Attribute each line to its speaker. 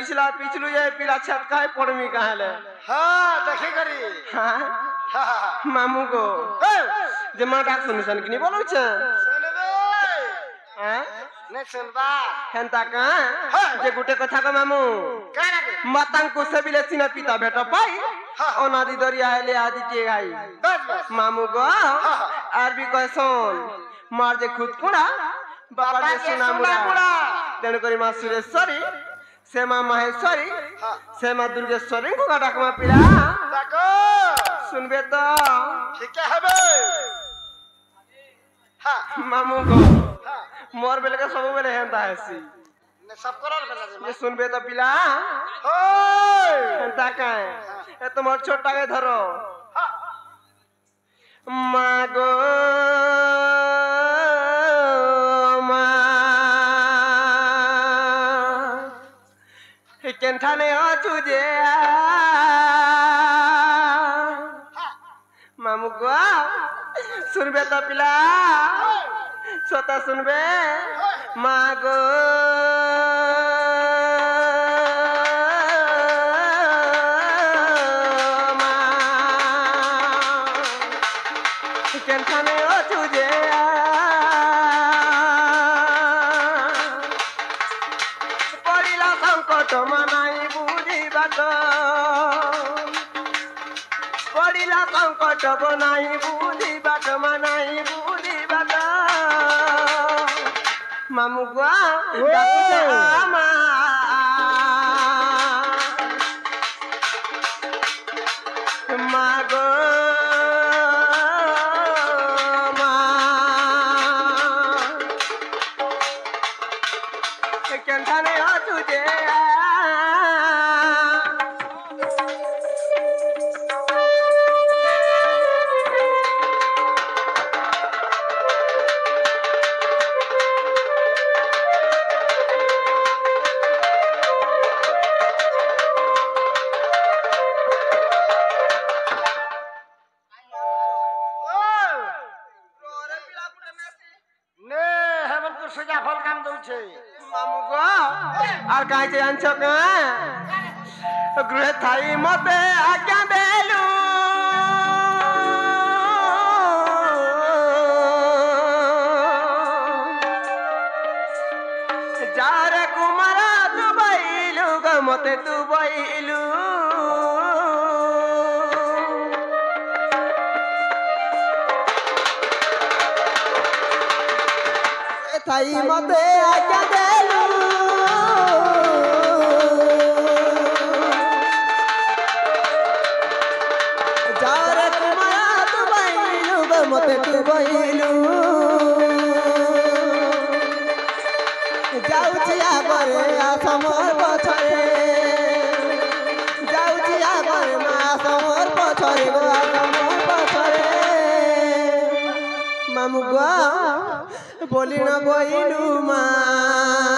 Speaker 1: पिछला पिछलू ये पिला छटका पड़मी कहाँ ले
Speaker 2: हाँ देखी करी
Speaker 1: हाँ मामू को जे माँ डाक सुनिसन कि नहीं बोलो छे हाँ
Speaker 2: नहीं सुनबा
Speaker 1: हेंता कहाँ जे गुटे कथा का मामू मतंग को से बिले सीना पिता बेटा पाई ओनादी दरिया है ले आदि के गाई मामू को आरबी कहसन मार जे खुद कुड़ा बाबा जे सुना मुड़ा तेणु करी माँ सुरेश्वरी से माँ माहेश्वरी से माँ दुर्गेश्वरी को डाक माँ पिला सुनबे तो
Speaker 2: ठीक है बे हाँ
Speaker 1: मामू को मोर बेले का सब बेले हेंता है सी
Speaker 2: ने सब करल बेले
Speaker 1: ये सुनबे तो पिला
Speaker 2: ओए
Speaker 1: हेंता का है ए तुम और छोटा के धरो मागो केंठाने हो तुझे मामू को सुनबे तो पिला सोता सुनबे मागो केंठाने हो तुझे पड़िला संकट मनाई बुझी बात पड़िला संकट बनाई बुझी बात मनाई बुझी बात मामू गुआ आमा मागो केंठाने हो तुझे
Speaker 2: ने हेमन को सजा फल काम दउ छे
Speaker 1: मामू को और कहीं से अंचो का गृह थाई मते आज्ञा देलू जारे कुमारा तू बैलू ग मते तू बैलू थाई मते आज्ञा देलू जारे कुमारा तू बैलू ग मते तू बैलू जाउछि आगरे आसमर पछरे जाउछि आगरे मा आसमर पछरे गो आसमर पछरे मामू गो बोली न बोइलू माँ